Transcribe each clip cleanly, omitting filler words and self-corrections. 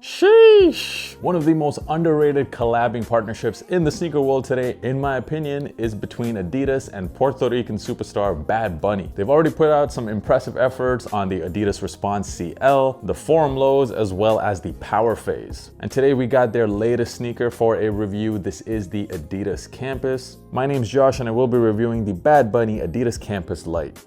Sheesh! One of the most underrated collabing partnerships in the sneaker world today, in my opinion, is between Adidas and Puerto Rican superstar Bad Bunny. They've already put out some impressive efforts on the Adidas Response CL, the Forum Lows, as well as the Power Phase. And today we got their latest sneaker for a review. This is the Adidas Campus. My name's Josh and I will be reviewing the Bad Bunny Adidas Campus Lite.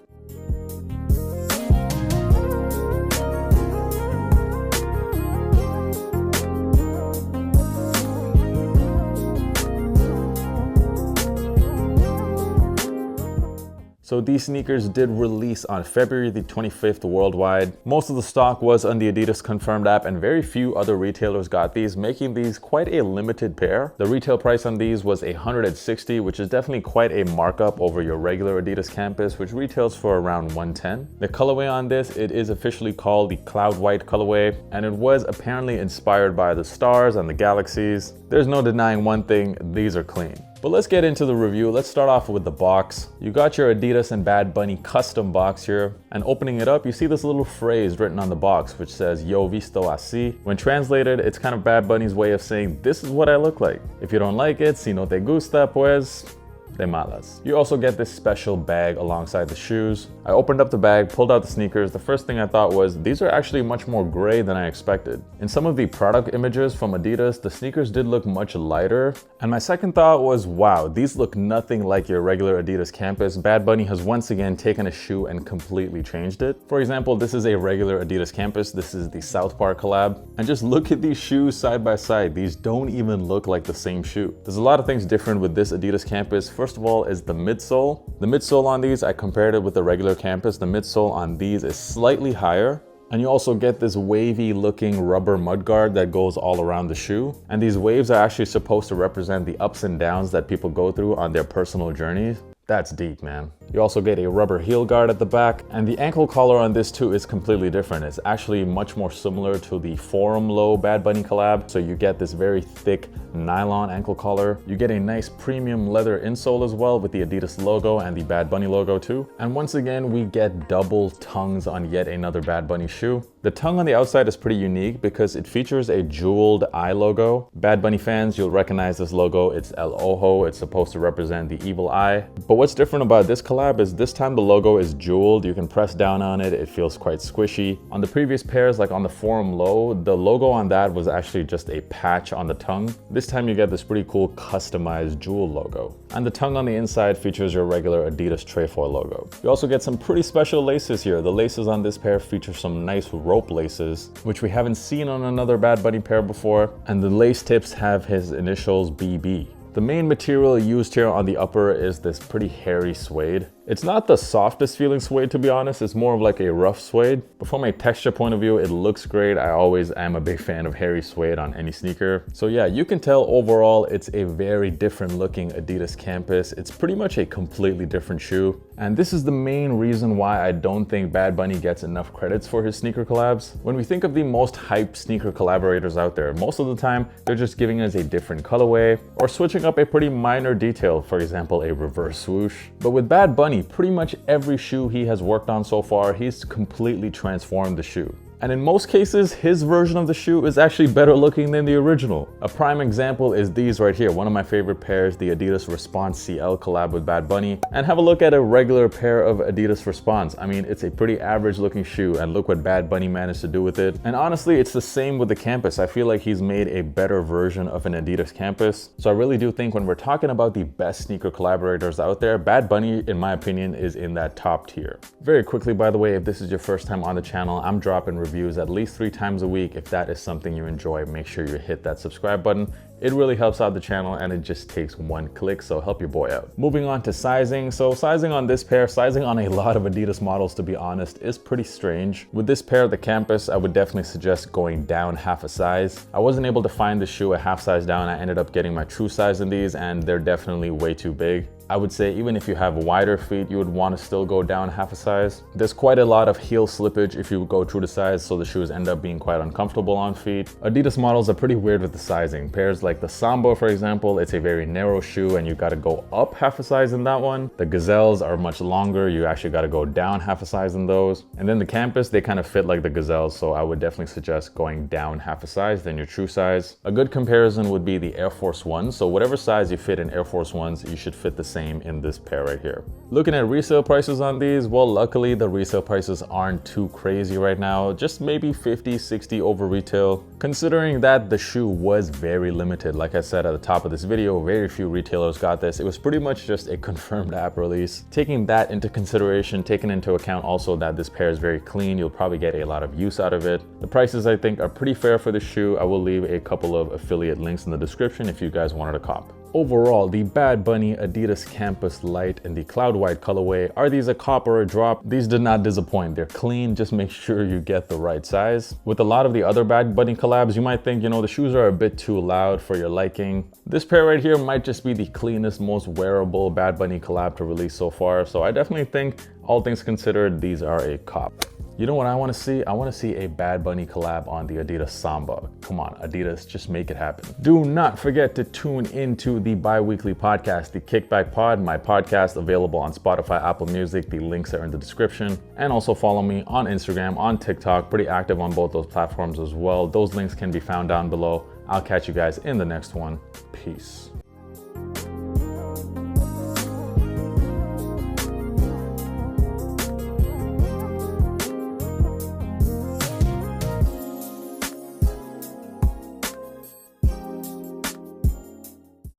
So these sneakers did release on February the 25th worldwide. Most of the stock was on the Adidas Confirmed app and very few other retailers got these, making these quite a limited pair. The retail price on these was $160, which is definitely quite a markup over your regular Adidas Campus, which retails for around $110. The colorway on this, it is officially called the Cloud White colorway, and it was apparently inspired by the stars and the galaxies. There's no denying one thing, these are clean. But let's get into the review. Let's start off with the box. You got your Adidas and Bad Bunny custom box here, and opening it up, you see this little phrase written on the box which says "Yo visto así." When translated, it's kind of Bad Bunny's way of saying, this is what I look like. If you don't like it, si no te gusta, pues de malas. You also get this special bag alongside the shoes. I opened up the bag, pulled out the sneakers. The first thing I thought was, these are actually much more gray than I expected. In some of the product images from Adidas, the sneakers did look much lighter. And my second thought was, wow, these look nothing like your regular Adidas Campus. Bad Bunny has once again taken a shoe and completely changed it. For example, this is a regular Adidas Campus. This is the South Park collab. And just look at these shoes side by side. These don't even look like the same shoe. There's a lot of things different with this Adidas Campus. First of all is the midsole. The midsole on these, I compared it with the regular Campus. The midsole on these is slightly higher. And you also get this wavy looking rubber mudguard that goes all around the shoe. And these waves are actually supposed to represent the ups and downs that people go through on their personal journeys. That's deep, man. You also get a rubber heel guard at the back, and the ankle collar on this too is completely different. It's actually much more similar to the Forum Low Bad Bunny collab. So you get this very thick nylon ankle collar. You get a nice premium leather insole as well with the Adidas logo and the Bad Bunny logo too. And once again, we get double tongues on yet another Bad Bunny shoe. The tongue on the outside is pretty unique because it features a jeweled eye logo. Bad Bunny fans, you'll recognize this logo. It's El Ojo. It's supposed to represent the evil eye. But what's different about this collab is this time the logo is jeweled. You can press down on it. It feels quite squishy. On the previous pairs, like on the Forum Low, the logo on that was actually just a patch on the tongue. This time you get this pretty cool customized jewel logo. And the tongue on the inside features your regular Adidas trefoil logo. You also get some pretty special laces here. The laces on this pair feature some nice rope laces, which we haven't seen on another Bad Bunny pair before. And the lace tips have his initials BB. The main material used here on the upper is this pretty hairy suede. It's not the softest feeling suede, to be honest. It's more of like a rough suede. But from a texture point of view, it looks great. I always am a big fan of hairy suede on any sneaker. So yeah, you can tell overall it's a very different looking Adidas Campus. It's pretty much a completely different shoe. And this is the main reason why I don't think Bad Bunny gets enough credits for his sneaker collabs. When we think of the most hyped sneaker collaborators out there, most of the time, they're just giving us a different colorway or switching up a pretty minor detail, for example, a reverse swoosh. But with Bad Bunny, pretty much every shoe he has worked on so far, he's completely transformed the shoe. And in most cases, his version of the shoe is actually better looking than the original. A prime example is these right here. One of my favorite pairs, the Adidas Response CL collab with Bad Bunny. And have a look at a regular pair of Adidas Response. I mean, it's a pretty average looking shoe, and look what Bad Bunny managed to do with it. And honestly, it's the same with the Campus. I feel like he's made a better version of an Adidas Campus. So I really do think when we're talking about the best sneaker collaborators out there, Bad Bunny, in my opinion, is in that top tier. Very quickly, by the way, if this is your first time on the channel, I'm dropping reviews at least 3 times a week. If that is something you enjoy, make sure you hit that subscribe button. It really helps out the channel and it just takes 1 click, so help your boy out. Moving on to sizing. So sizing on this pair, sizing on a lot of Adidas models, to be honest, is pretty strange. With this pair, the Campus, I would definitely suggest going down half a size. I wasn't able to find the shoe a half size down. I ended up getting my true size in these and they're definitely way too big. I would say even if you have wider feet, you would want to still go down half a size. There's quite a lot of heel slippage if you go true to size, so the shoes end up being quite uncomfortable on feet. Adidas models are pretty weird with the sizing. Pairs like like the Samba, for example, it's a very narrow shoe and you got to go up half a size in that one. The Gazelles are much longer. You actually got to go down half a size in those. And then the Campus, they kind of fit like the Gazelles. So I would definitely suggest going down half a size than your true size. A good comparison would be the Air Force Ones. So whatever size you fit in Air Force Ones, you should fit the same in this pair right here. Looking at resale prices on these, well, luckily the resale prices aren't too crazy right now. Just maybe 50, 60 over retail. Considering that the shoe was very limited, like I said at the top of this video, very few retailers got this. It was pretty much just a confirmed app release. Taking that into consideration, taking into account also that this pair is very clean, you'll probably get a lot of use out of it. The prices I think are pretty fair for the shoe. I will leave a couple of affiliate links in the description if you guys wanted to cop. Overall, the Bad Bunny Adidas Campus Light and the Cloud White colorway, are these a cop or a drop? These did not disappoint. They're clean, just make sure you get the right size. With a lot of the other Bad Bunny collabs, you might think, you know, the shoes are a bit too loud for your liking. This pair right here might just be the cleanest, most wearable Bad Bunny collab to release so far. So I definitely think, all things considered, these are a cop. You know what I want to see? I want to see a Bad Bunny collab on the Adidas Samba. Come on, Adidas, just make it happen. Do not forget to tune into the bi-weekly podcast, the Kickback Pod, my podcast available on Spotify, Apple Music. The links are in the description. And also follow me on Instagram, on TikTok, pretty active on both those platforms as well. Those links can be found down below. I'll catch you guys in the next one. Peace.